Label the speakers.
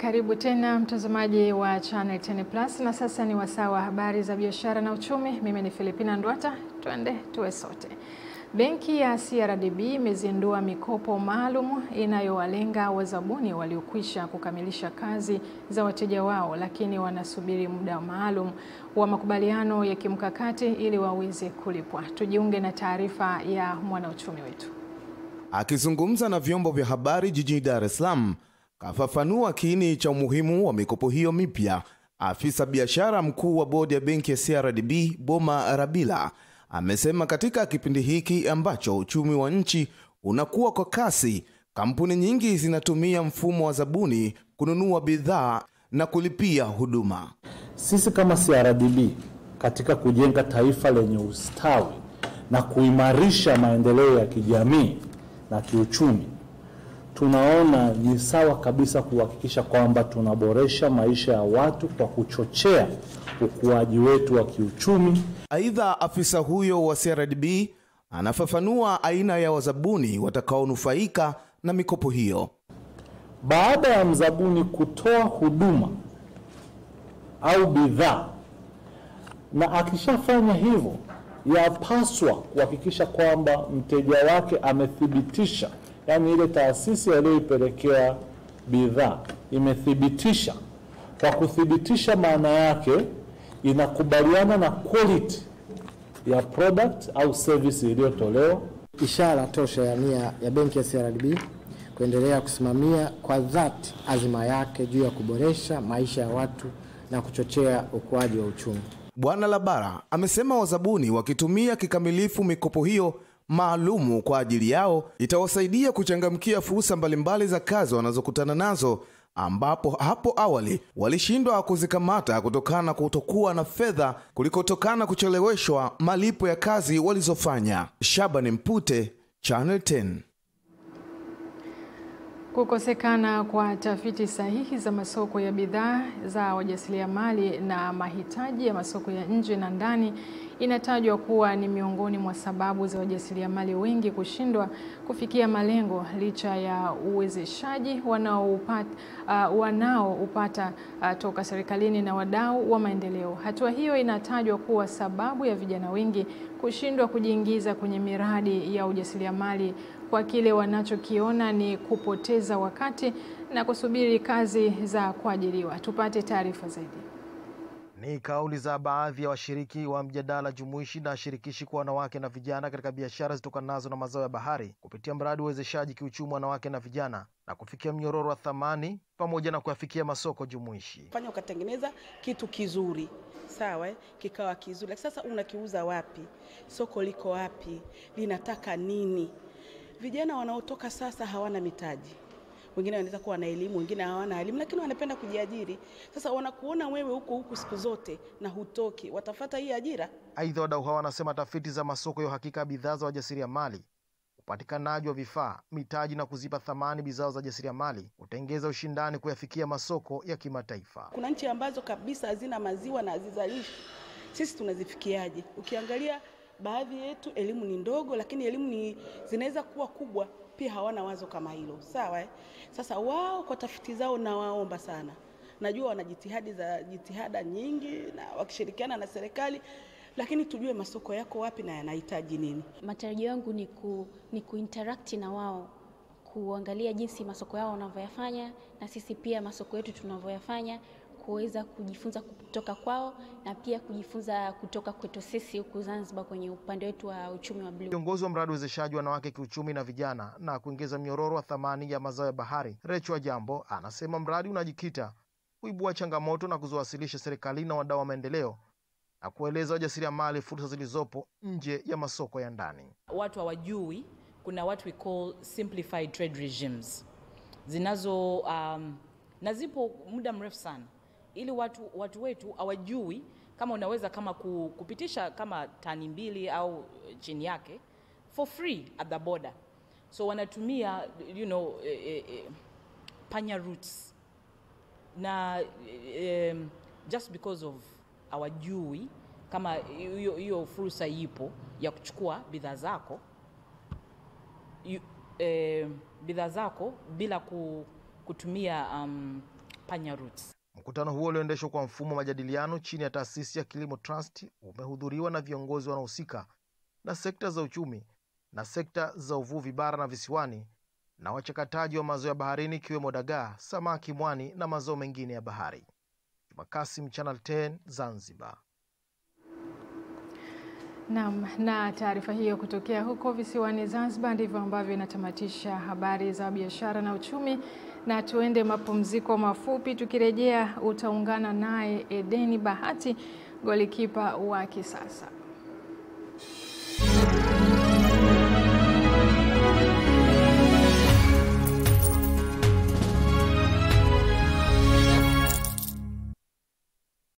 Speaker 1: Karibu tena mtazamaji wa Channel 10 Plus, na sasa ni wasaa wa habari za biashara na uchumi. Mimi ni Filipina Ndwata, twende tuwe sote. Benki ya CRDB imezindua mikopo maalum inayowalenga wazabuni waliokwisha kukamilisha kazi za wateja wao, lakini wanasubiri muda maalum wa makubaliano ya kimkakati ili waweze kulipwa. Tujiunge na taarifa ya mwanauchumi wetu.
Speaker 2: Akizungumza na vyombo vya habari jijini Dar es Salaam, kafafanua kiini cha umuhimu wa mikopo hiyo mipya. Afisa biashara mkuu wa bodi ya benki ya CRDB Boma Rabila amesema katika kipindi hiki ambacho uchumi wa nchi unakuwa kwa kasi, kampuni nyingi zinatumia mfumo wa zabuni kununua bidhaa na kulipia huduma.
Speaker 3: Sisi kama CRDB katika kujenga taifa lenye ustawi na kuimarisha maendeleo ya kijamii na kiuchumi, tunaona ni sawa kabisa kuhakikisha kwamba tunaboresha maisha ya watu kwa kuchochea ukuaji wetu wa kiuchumi.
Speaker 2: Aidha, afisa huyo wa CRDB anafafanua aina ya wazabuni watakaonufaika na mikopo hiyo.
Speaker 3: Baada ya mzabuni kutoa huduma au bidhaa, na akishafanya hivyo, yapaswa kuhakikisha kwamba mteja wake amethibitisha, yani ile taasisi aliyoipelekea bidhaa imethibitisha. Kwa kuthibitisha, maana yake inakubaliana na quality ya product au service iliyotolewa.
Speaker 4: Ishara tosha ya nia ya benki ya CRDB kuendelea kusimamia kwa dhati azima yake juu ya kuboresha maisha ya watu na kuchochea ukuaji wa uchumi.
Speaker 2: Bwana Labara amesema wazabuni wakitumia kikamilifu mikopo hiyo maalumu kwa ajili yao itawasaidia kuchangamkia fursa mbalimbali za kazi wanazokutana nazo, ambapo hapo awali walishindwa kuzikamata kutokana na kutokuwa na fedha kulikotokana kucheleweshwa malipo ya kazi walizofanya. Shabani Mpute, Channel 10.
Speaker 1: Kukosekana kwa tafiti sahihi za masoko ya bidhaa za wajasiriamali na mahitaji ya masoko ya nje na ndani inatajwa kuwa ni miongoni mwa sababu za wajasiriamali wengi kushindwa kufikia malengo licha ya uwezeshaji wanaoupata toka serikalini na wadau wa maendeleo. Hatua hiyo inatajwa kuwa sababu ya vijana wengi kushindwa kujiingiza kwenye miradi ya ujasiriamali kwa kile wanachokiona ni kupoteza wakati na kusubiri kazi za kuajiriwa. Tupate taarifa zaidi.
Speaker 5: Ni kauli za baadhi ya washiriki wa mjadala jumuishi na shirikishi kwa wanawake na vijana katika biashara zitokanazo na mazao ya bahari kupitia mradi uwezeshaji kiuchumi wanawake na vijana na kufikia mnyororo wa thamani pamoja na kuyafikia masoko jumuishi.
Speaker 6: Fanya ukatengeneza kitu kizuri, sawa, kikawa kizuri. Lakini sasa unakiuza wapi? Soko liko wapi? Linataka nini? Vijana wanaotoka sasa hawana mitaji. Wengine wanaweza kuwa na elimu, wengine hawana elimu, lakini wanapenda kujiajiri. Sasa wanakuona wewe huko siku zote na hutoki, watafuta hii ajira.
Speaker 5: Aidha, wadau hawa wanasema tafiti za masoko ya hakika bidhaa za wajasiriamali, upatikanaji wa vifaa, mitaji na kuzipa thamani bidhaa za wajasiriamali utengeza ushindani kuyafikia masoko ya kimataifa.
Speaker 6: Kuna nchi ambazo kabisa hazina maziwa na hazizalishi. Sisi tunazifikiaje? Ukiangalia baadhi yetu elimu ni ndogo, lakini elimu zinaweza kuwa kubwa, pia hawana wazo kama hilo. Sawa Sasa wao kwa tafiti zao na waomba sana. Najua wana jitihada nyingi na wakishirikiana na serikali, lakini tujue masoko yako wapi na yanahitaji nini.
Speaker 7: Matarajio yangu ni kuinteract na wao, kuangalia jinsi masoko yao wanavyoyafanya na sisi pia masoko yetu tunavyoyafanya, kuweza kujifunza kutoka kwao na pia kujifunza kutoka kwetu sisi huku Zanzibar kwenye upande wetu wa uchumi wa blue.
Speaker 5: Kiongozi wa mradi uwezeshaji wanawake kiuchumi na vijana na kuongeza mnyororo wa thamani ya mazao ya bahari, Rachel Jambo, anasema mradi unajikita kuibua changamoto na kuziwasilisha serikalini na wadau wa maendeleo na kueleza wajasiriamali fursa zilizopo nje ya masoko ya ndani.
Speaker 8: Watu hawajui kuna what we call simplified trade regimes zinazo na zipo muda mrefu sana, ili watu wetu hawajui kama unaweza kama kupitisha kama tani 2 au chini yake for free at the border. So wanatumia panya routes na just because of hawajui kama hiyo fursa ipo ya kuchukua bidhaa zako bila kutumia panya roots.
Speaker 5: Mkutano huo ulioendeshwa kwa mfumo wa majadiliano chini ya taasisi ya Kilimo Trust umehudhuriwa na viongozi wanaohusika na sekta za uchumi na sekta za uvuvi bara na visiwani na wachakataji wa mazao ya baharini ikiwemo dagaa, samaki, mwani na mazao mengine ya bahari. Juma Kasim, Channel 10, Zanzibar.
Speaker 1: Naam, na taarifa hiyo kutokea huko visiwani Zanzibar ndivyo ambavyo inatamatisha habari za biashara na uchumi, na tuende mapumziko mafupi. Tukirejea utaungana naye Edeni Bahati, golikipa wa kisasa.